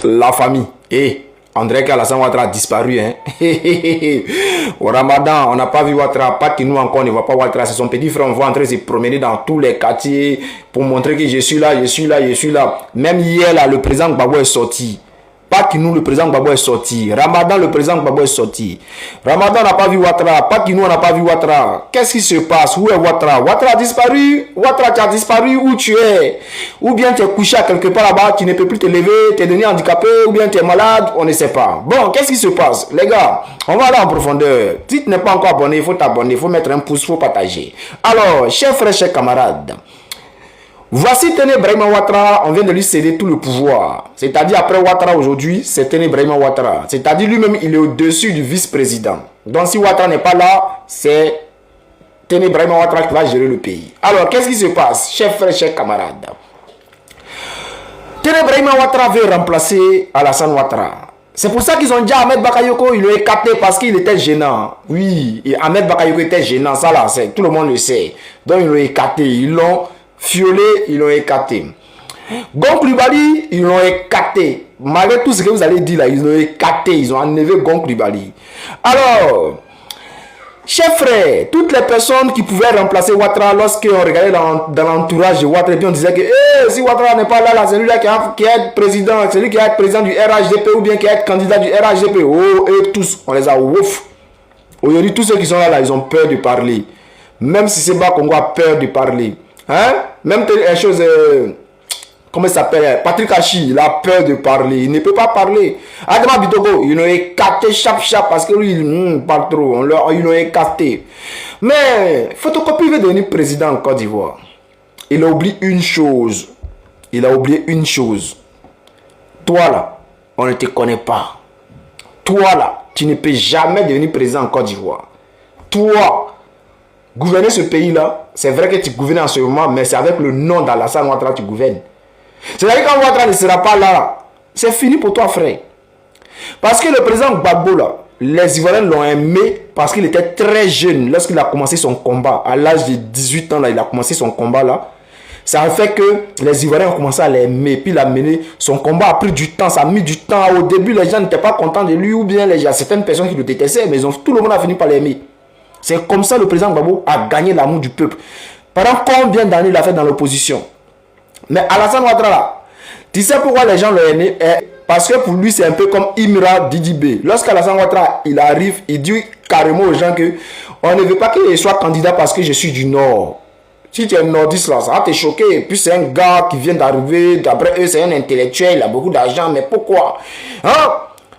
La famille. Et André Alassane Ouattara a disparu. Hein? Au Ramadan, on n'a pas vu Ouattara. Pas que nous encore, on ne voit pas Ouattara. C'est son petit frère. On voit en train de se promener dans tous les quartiers pour montrer que je suis là, je suis là, je suis là. Même hier, là, le président Gbagbo est sorti. Pas que nous, le président Gbagbo est sorti. Ramadan, le président Gbagbo est sorti. Ramadan, on n'a pas vu Ouattara. Pas que nous, on n'a pas vu Ouattara. Qu'est-ce qui se passe? Où est Ouattara? Ouattara a disparu. Ouattara, tu as disparu. Où tu es? Ou bien tu es couché à quelque part là-bas, tu ne peux plus te lever, tu es devenu handicapé, ou bien tu es malade, on ne sait pas. Bon, qu'est-ce qui se passe? Les gars, on va aller en profondeur. Si tu n'es pas encore abonné, il faut t'abonner, il faut mettre un pouce, il faut partager. Alors, chers frères, chers camarades, voici Tené Brahima Ouattara, on vient de lui céder tout le pouvoir. C'est-à-dire après Ouattara aujourd'hui, c'est Tené Brahima Ouattara. C'est-à-dire lui-même, il est au-dessus du vice-président. Donc si Ouattara n'est pas là, c'est Tené Brahima Ouattara qui va gérer le pays. Alors, qu'est-ce qui se passe, chers frères, chers camarades? Tené Brahima Ouattara veut remplacer Alassane Ouattara. C'est pour ça qu'ils ont dit à Ahmed Bakayoko, ils l'ont écarté parce qu'il était gênant. Oui, Ahmed Bakayoko était gênant, ça là, tout le monde le sait. Donc ils l'ont écarté, ils l'ont fiolé, ils l'ont écarté. Gon Coulibaly, ils l'ont écarté. Malgré tout ce que vous allez dire là, ils l'ont écarté, ils ont enlevé Gon Coulibaly. Alors, chers frères, toutes les personnes qui pouvaient remplacer Ouattara lorsqu'on regardait dans l'entourage de Ouattara, et puis on disait que si Ouattara n'est pas là, là c'est lui là qui est président, c'est lui qui est président du RHDP ou bien qui est candidat du RHDP. Oh, et tous, on les a ouf. Aujourd'hui, tous ceux qui sont là, là, ils ont peur de parler. Même si c'est bas Congo a peur de parler. Hein? Même les choses, comment il s'appelle? Patrick Hachi, il a peur de parler. Il ne peut pas parler. Adama Bitogo, ils l'ont écarté chap parce que lui, il parle trop. Ils l'ont écarté. Mais Photocopie veut devenir président en Côte d'Ivoire. Il a oublié une chose. Il a oublié une chose. Toi là, on ne te connaît pas. Toi là, tu ne peux jamais devenir président en Côte d'Ivoire. Toi, gouverner ce pays-là, c'est vrai que tu gouvernes en ce moment, mais c'est avec le nom d'Alassane Ouattara que tu gouvernes. C'est-à-dire quand Ouattara ne sera pas là, c'est fini pour toi, frère. Parce que le président Gbagbo, là, les Ivoiriens l'ont aimé parce qu'il était très jeune lorsqu'il a commencé son combat. À l'âge de 18 ans, là, il a commencé son combat là. Ça a fait que les Ivoiriens ont commencé à l'aimer. Puis il a mené son combat, a pris du temps, ça a mis du temps. Au début, les gens n'étaient pas contents de lui ou bien il y a certaines personnes qui le détestaient, mais tout le monde a fini par l'aimer. C'est comme ça que le président Gbagbo a gagné l'amour du peuple. Pendant combien d'années il a fait dans l'opposition? Mais Alassane Ouattara là, tu sais pourquoi les gens l'ont aimé? Parce que pour lui c'est un peu comme Imra Didibé. Lorsqu'Alassane Ouattara il arrive, il dit carrément aux gens que on ne veut pas qu'il soit candidat parce que je suis du Nord. Si tu es nordiste là, ça va te choquer. Et puis c'est un gars qui vient d'arriver, d'après eux c'est un intellectuel, il a beaucoup d'argent, mais pourquoi? Hein?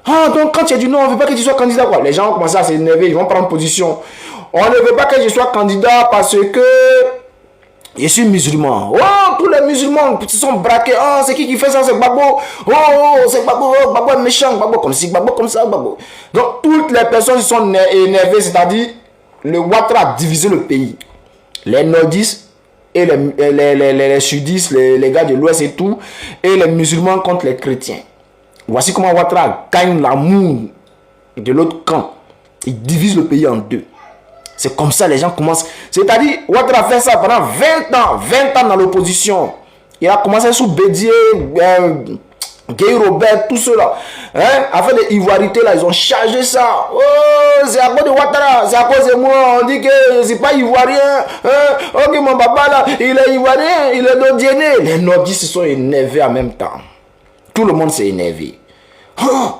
Ah, donc quand tu es du Nord, on ne veut pas que tu sois candidat quoi. Les gens vont commencer à s'énerver, ils vont prendre position. On ne veut pas que je sois candidat parce que je suis musulman. Oh, tous les musulmans se sont braqués. Oh, c'est qui fait ça? C'est Gbagbo. Oh, c'est Gbagbo. Oh, Gbagbo est méchant. Gbagbo comme ci, Gbagbo comme ça, Gbagbo. Donc, toutes les personnes se sont énervées. C'est-à-dire, le Ouattara a divisé le pays. Les nordistes et les sudistes, les gars de l'Ouest et tout, et les musulmans contre les chrétiens. Voici comment Ouattara gagne l'amour de l'autre camp. Il divise le pays en deux. C'est comme ça les gens commencent. C'est-à-dire, Ouattara a fait ça pendant 20 ans dans l'opposition. Il a commencé sous Bédier, Gay Robert, tout cela. Hein? Afin de l'ivoirité, là, ils ont chargé ça. Oh, c'est à cause de Ouattara, c'est à cause de moi. On dit que c'est pas ivoirien. Hein? Ok, mon papa là, il est ivoirien, il est nordien. Les nordistes se sont énervés en même temps. Tout le monde s'est énervé. Oh,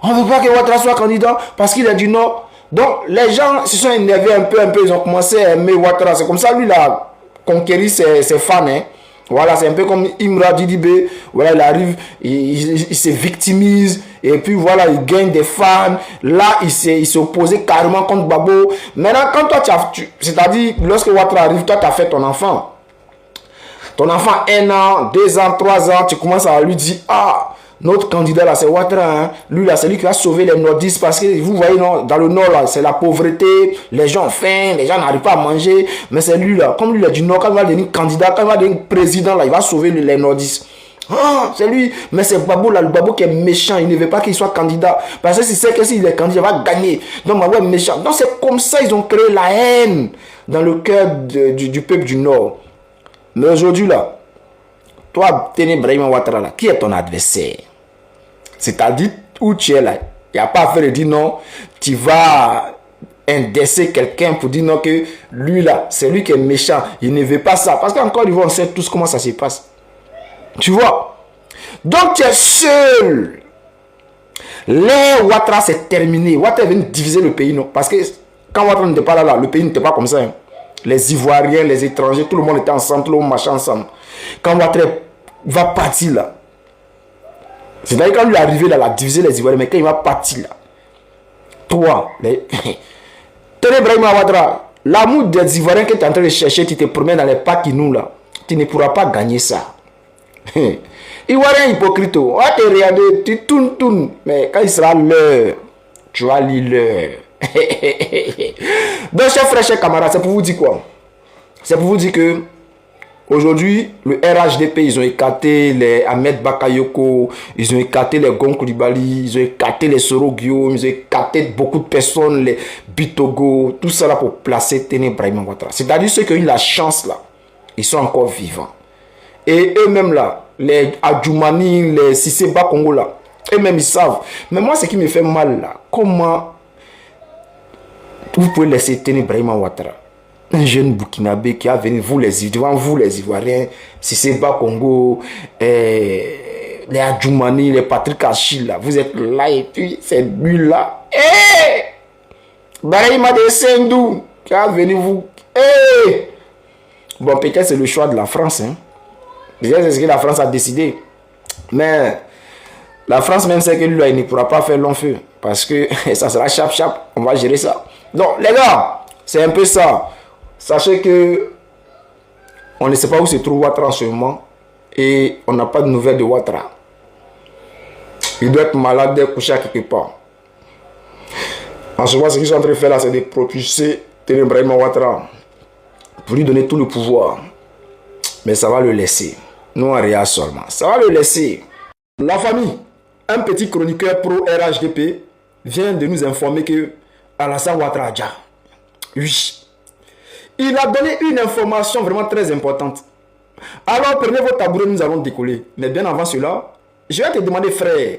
on ne veut pas que Ouattara soit candidat parce qu'il est du Nord. Donc, les gens se sont énervés un peu, ils ont commencé à aimer Ouattara. C'est comme ça, lui, il a conquéri ses fans. Hein. Voilà, c'est un peu comme Imra Didibé. Voilà, il arrive, il se victimise, et puis voilà, il gagne des fans. Là, il s'est opposé carrément contre Gbagbo. Maintenant, quand toi, c'est-à-dire, lorsque Ouattara arrive, toi, tu as fait ton enfant. Ton enfant, 1 an, 2 ans, 3 ans, tu commences à lui dire, ah, notre candidat là, c'est Ouattara. Hein. Lui là, c'est lui qui va sauver les nordistes parce que vous voyez, non, dans le nord là, c'est la pauvreté, les gens ont faim, les gens n'arrivent pas à manger. Mais c'est lui là, comme lui là du nord, quand il va devenir candidat, quand il va devenir président là, il va sauver les nordistes. Ah, c'est lui, mais c'est Gbagbo là, le Gbagbo qui est méchant, il ne veut pas qu'il soit candidat. Parce que s'il sait que s'il est candidat, il va gagner. Donc Gbagbo est méchant. Donc c'est comme ça, ils ont créé la haine dans le cœur du peuple du nord. Mais aujourd'hui là, toi, Tené Brahima Ouattara là, qui est ton adversaire? C'est-à-dire, où tu es là, il n'y a pas à faire de dire non, tu vas indexer quelqu'un pour dire non que lui là, c'est lui qui est méchant, il ne veut pas ça. Parce qu'encore une fois, on sait tous comment ça se passe. Tu vois? Donc tu es seul. Les Ouattara, c'est terminé. Ouattara est venu diviser le pays, non? Parce que quand Ouattara n'était pas là, le pays n'était pas comme ça. Hein. Les Ivoiriens, les étrangers, tout le monde était ensemble, tout le monde marchait ensemble. Quand Ouattara va partir là, c'est-à-dire quand lui est arrivé là, il a divisé les Ivoiriens, mais quand il va partir là, toi, Tenez Brahim Ouattara, l'amour des Ivoiriens que tu es en train de chercher, tu te promènes dans les parcs nous là, tu ne pourras pas gagner ça. Ivoirien hypocrite, on va te regarder, tu tournes, mais quand il sera l'heure, tu vas lire l'heure. Donc, chers frères, chers camarades, c'est pour vous dire quoi? C'est pour vous dire que aujourd'hui, le RHDP, ils ont écarté les Ahmed Bakayoko, ils ont écarté les Gon Coulibaly, ils ont écarté les Soro Guillaume, ils ont écarté beaucoup de personnes, les Bitogo, tout ça là pour placer Téné Brahim Ouattara. C'est-à-dire ceux qui ont eu la chance là, ils sont encore vivants. Et eux-mêmes là, les Adjoumani, les Sisseba Congo là, eux-mêmes ils savent. Mais moi, ce qui me fait mal là, comment vous pouvez laisser Téné Brahim Ouattara, un jeune Burkinabé qui a venu, devant vous les Ivoiriens, Sisseba Congo, les Adjoumani, les Patrick Achille là, vous êtes là et puis c'est lui là. Brahima de Sendou qui a venu vous. Bon, peut-être c'est le choix de la France, hein. C'est ce que la France a décidé. Mais la France même sait que lui, il ne pourra pas faire long feu. Parce que ça sera chap. On va gérer ça. Donc, les gars, c'est un peu ça. Sachez que on ne sait pas où se trouve Ouattara en ce moment. Et on n'a pas de nouvelles de Ouattara. Il doit être malade, couché à quelque part. En ce moment, ce qu'ils sont en train de faire là, c'est de propulser Téné Brahim Ouattara pour lui donner tout le pouvoir. Mais ça va le laisser. Nous, en réa seulement. Ça va le laisser. La famille, un petit chroniqueur pro RHDP vient de nous informer que Alassane Ouattara, oui, il a donné une information vraiment très importante. Alors, prenez vos tabourets, nous allons décoller. Mais bien avant cela, je vais te demander, frère,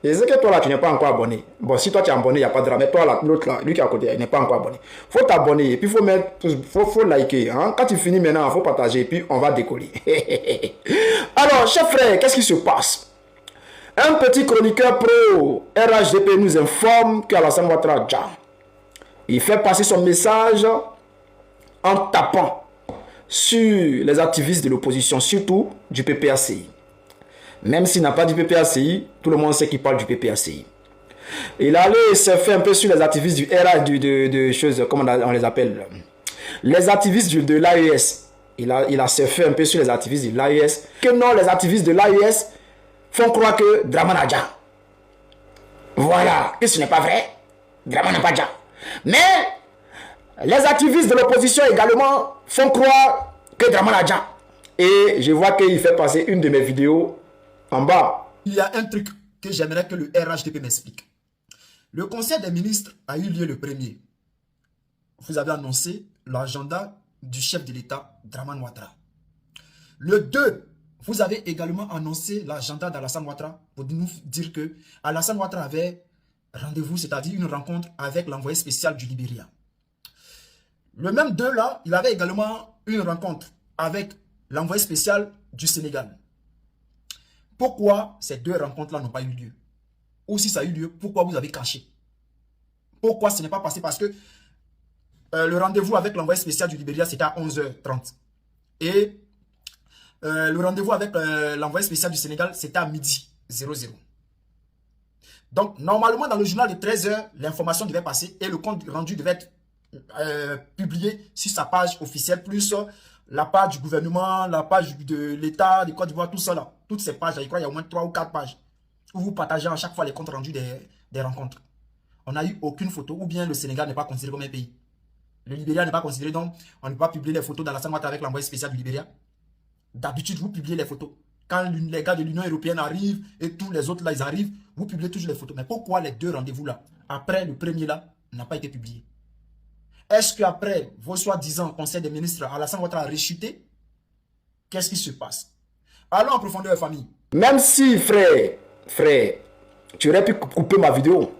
je sais que toi là, tu n'es pas encore abonné. Bon, si toi tu es abonné, il n'y a pas de drame. Mais toi là, l'autre là, lui qui est à côté, il n'est pas encore abonné. Il faut t'abonner et puis faut liker. Hein? Quand tu finis maintenant, il faut partager et puis on va décoller. Alors, chers frères, qu'est-ce qui se passe? Un petit chroniqueur pro RHDP nous informe qu'Alassane Ouattara, il fait passer son message en tapant sur les activistes de l'opposition, surtout du PPACI. Même s'il n'a pas du PPACI, tout le monde sait qu'il parle du PPACI. Il allait se faire un peu sur les activistes du RA, de choses, comment on les appelle, les activistes de l'AES. Il a surfé un peu sur les activistes de l'AES. Que non, les activistes de l'AES font croire que Dramane Adja. Voilà, que ce n'est pas vrai. Dramane Adja. Mais les activistes de l'opposition également font croire que Dramane Adja. Et je vois qu'il fait passer une de mes vidéos en bas. Il y a un truc que j'aimerais que le RHDP m'explique. Le conseil des ministres a eu lieu le 1er. Vous avez annoncé l'agenda du chef de l'État, Dramane Ouattara. Le 2, vous avez également annoncé l'agenda d'Alassane Ouattara pour nous dire que Alassane Ouattara avait rendez-vous, c'est-à-dire une rencontre avec l'envoyé spécial du Libéria. Le même 2 là, il avait également une rencontre avec l'envoyé spécial du Sénégal. Pourquoi ces deux rencontres-là n'ont pas eu lieu? Ou si ça a eu lieu, pourquoi vous avez caché? Pourquoi ce n'est pas passé? Parce que le rendez-vous avec l'envoyé spécial du Libéria, c'était à 11h30. Et le rendez-vous avec l'envoyé spécial du Sénégal, c'était à midi 00. Donc, normalement, dans le journal de 13h, l'information devait passer et le compte rendu devait être publié sur sa page officielle, plus la page du gouvernement, la page de l'État, de Côte d'Ivoire, tout ça là. Toutes ces pages, je crois qu'il y a au moins 3 ou 4 pages où vous partagez à chaque fois les comptes rendus des rencontres. On n'a eu aucune photo, ou bien le Sénégal n'est pas considéré comme un pays. Le Libéria n'est pas considéré, donc on ne peut pas publier les photos d'Alassane Ouattara avec l'envoyé spécial du Libéria. D'habitude, vous publiez les photos. Quand les gars de l'Union européenne arrivent et tous les autres là, ils arrivent, vous publiez toujours les photos. Mais pourquoi les deux rendez-vous là, après le premier là, n'a pas été publié? Est-ce qu'après vos soi-disant conseil des ministres, Alassane Ouattara a rechuté? Qu'est-ce qui se passe? Allons en profondeur, famille. Même si, frère, Tu aurais pu couper ma vidéo.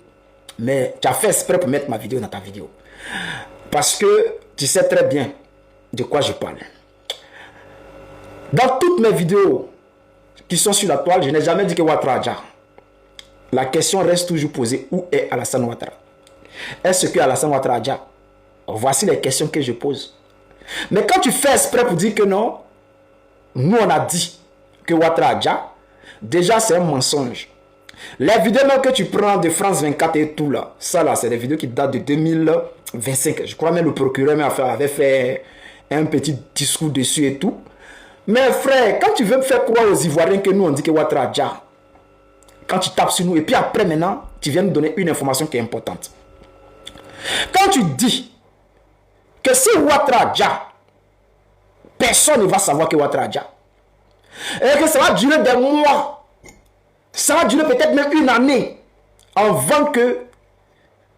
Mais tu as fait exprès pour mettre ma vidéo dans ta vidéo. Parce que tu sais très bien de quoi je parle. Dans toutes mes vidéos qui sont sur la toile, je n'ai jamais dit que Ouattara a Dja. La question reste toujours posée. Où est Alassane Ouattara? Est-ce que Alassane Ouattara a Dja? Voici les questions que je pose. Mais quand tu fais exprès pour dire que non, nous on a dit que Ouattara a Dja, déjà c'est un mensonge. Les vidéos même que tu prends de France 24 et tout là, ça là c'est des vidéos qui datent de 2025. Je crois même le procureur avait fait un petit discours dessus et tout. Mais frère, quand tu veux me faire croire aux Ivoiriens que nous on dit que Ouattara a Dja, quand tu tapes sur nous et puis après maintenant, tu viens nous donner une information qui est importante. Quand tu dis que si Ouattara a Dja, personne ne va savoir que Ouattara a Dja, et que ça va durer des mois, ça va durer peut-être même une année avant que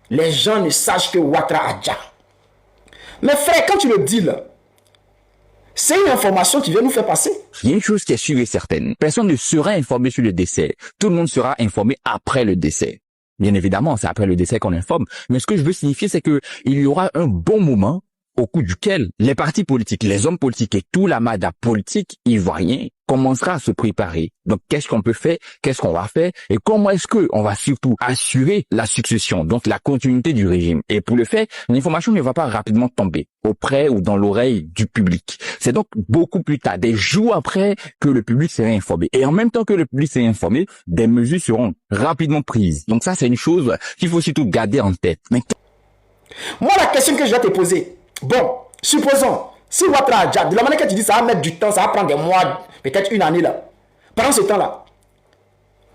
les gens ne sachent que Ouattara a Dja. Mais frère, quand tu le dis là, c'est une information qui vient nous faire passer. Il y a une chose qui est sûre et certaine. Personne ne sera informé sur le décès. Tout le monde sera informé après le décès. Bien évidemment, c'est après le décès qu'on informe. Mais ce que je veux signifier, c'est que il y aura un bon moment au cours duquel les partis politiques, les hommes politiques et tout l'amas politique ivoirien commencera à se préparer. Donc, qu'est-ce qu'on peut faire? Qu'est-ce qu'on va faire? Et comment est-ce qu'on va surtout assurer la succession, donc la continuité du régime? Et pour le faire, l'information ne va pas rapidement tomber auprès ou dans l'oreille du public. C'est donc beaucoup plus tard, des jours après, que le public sera informé. Et en même temps que le public sera informé, des mesures seront rapidement prises. Donc ça, c'est une chose qu'il faut surtout garder en tête. Mais... Moi, la question que je vais te poser, bon, supposons, si Ouattara a Dja, de la manière que tu dis, ça va mettre du temps, ça va prendre des mois, peut-être une année là. Pendant ce temps-là,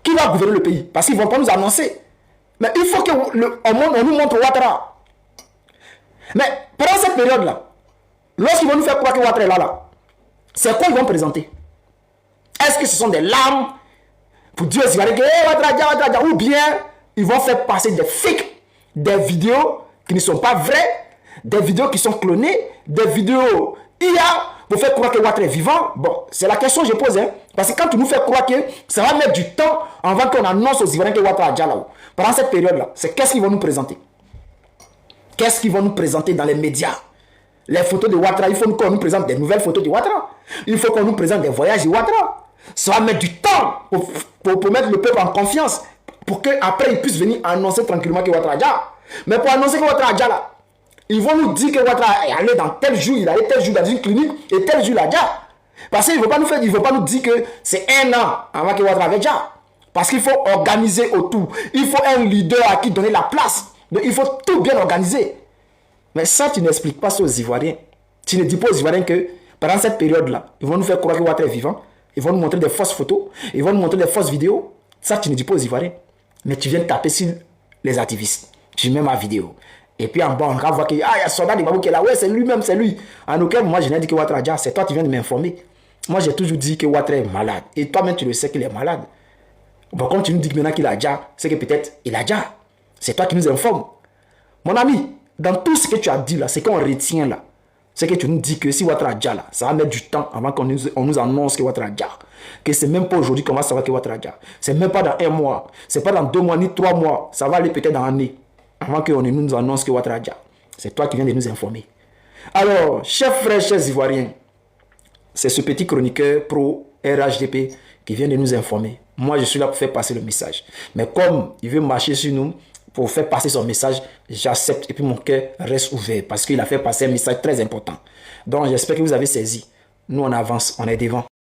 qui va gouverner le pays? Parce qu'ils ne vont pas nous annoncer. Mais il faut qu'on nous montre Ouattara. Mais pendant cette période-là, lorsqu'ils vont nous faire croire que Ouattara est là, c'est quoi ils vont présenter? Est-ce que ce sont des larmes pour dire aux Ivoiriens que Ouattara a Dja, ou bien ils vont faire passer des fakes, des vidéos qui ne sont pas vraies, des vidéos qui sont clonées, des vidéos IA pour faire croire que Ouattara est vivant? Bon, c'est la question que je pose. Hein? Parce que quand tu nous fais croire que ça va mettre du temps avant qu'on annonce aux Ivoiriens que Ouattara a Dja là-haut. Pendant cette période-là, c'est qu'est-ce qu'ils vont nous présenter? Qu'est-ce qu'ils vont nous présenter dans les médias? Les photos de Ouattara, il faut qu'on nous présente des nouvelles photos de Ouattara. Il faut qu'on nous présente des voyages de Ouattara. Ça va mettre du temps pour mettre le peuple en confiance. Pour qu'après, ils puissent venir annoncer tranquillement que Ouattara a Dja. Mais pour annoncer que Ouattara a Dja là, ils vont nous dire que Ouattara est allé dans tel jour, il est allé tel jour dans une clinique et tel jour il a Dja. Parce qu'il ne veut pas nous dire que c'est un an avant que Ouattara avait Dja. Parce qu'il faut organiser autour. Il faut un leader à qui donner la place. Donc il faut tout bien organiser. Mais ça, tu n'expliques pas ça aux Ivoiriens. Tu ne dis pas aux Ivoiriens que pendant cette période-là, ils vont nous faire croire que Ouattara est vivant. Ils vont nous montrer des fausses photos. Ils vont nous montrer des fausses vidéos. Ça, tu ne dis pas aux Ivoiriens. Mais tu viens taper sur les activistes. Tu mets ma vidéo. Et puis en bas, on va voir qu'il y a Soldat de Babou qui est là. Ouais, c'est lui-même, c'est lui. En aucun moment, je n'ai dit que Ouattara a Dja. C'est toi qui viens de m'informer. Moi, j'ai toujours dit que Ouattara est malade. Et toi-même, tu le sais qu'il est malade. Bon, comme tu nous dis que maintenant qu'il a Dja, c'est que peut-être il a Dja. C'est toi qui nous informes. Mon ami, dans tout ce que tu as dit là, c'est qu'on retient là. C'est que tu nous dis que si Ouattara a Dja là, ça va mettre du temps avant qu'on nous annonce que Ouattara a Dja. Que c'est même pas aujourd'hui qu'on va savoir que Ouattara a Dja. C'est même pas dans un mois. C'est pas dans 2 mois ni 3 mois. Ça va aller peut-être dans l'année. Avant qu'on nous annonce que Ouattara a Dja. C'est toi qui viens de nous informer. Alors, chers frères, chers Ivoiriens, c'est ce petit chroniqueur pro RHDP qui vient de nous informer. Moi, je suis là pour faire passer le message. Mais comme il veut marcher sur nous pour faire passer son message, j'accepte et puis mon cœur reste ouvert parce qu'il a fait passer un message très important. Donc, j'espère que vous avez saisi. Nous, on avance, on est devant.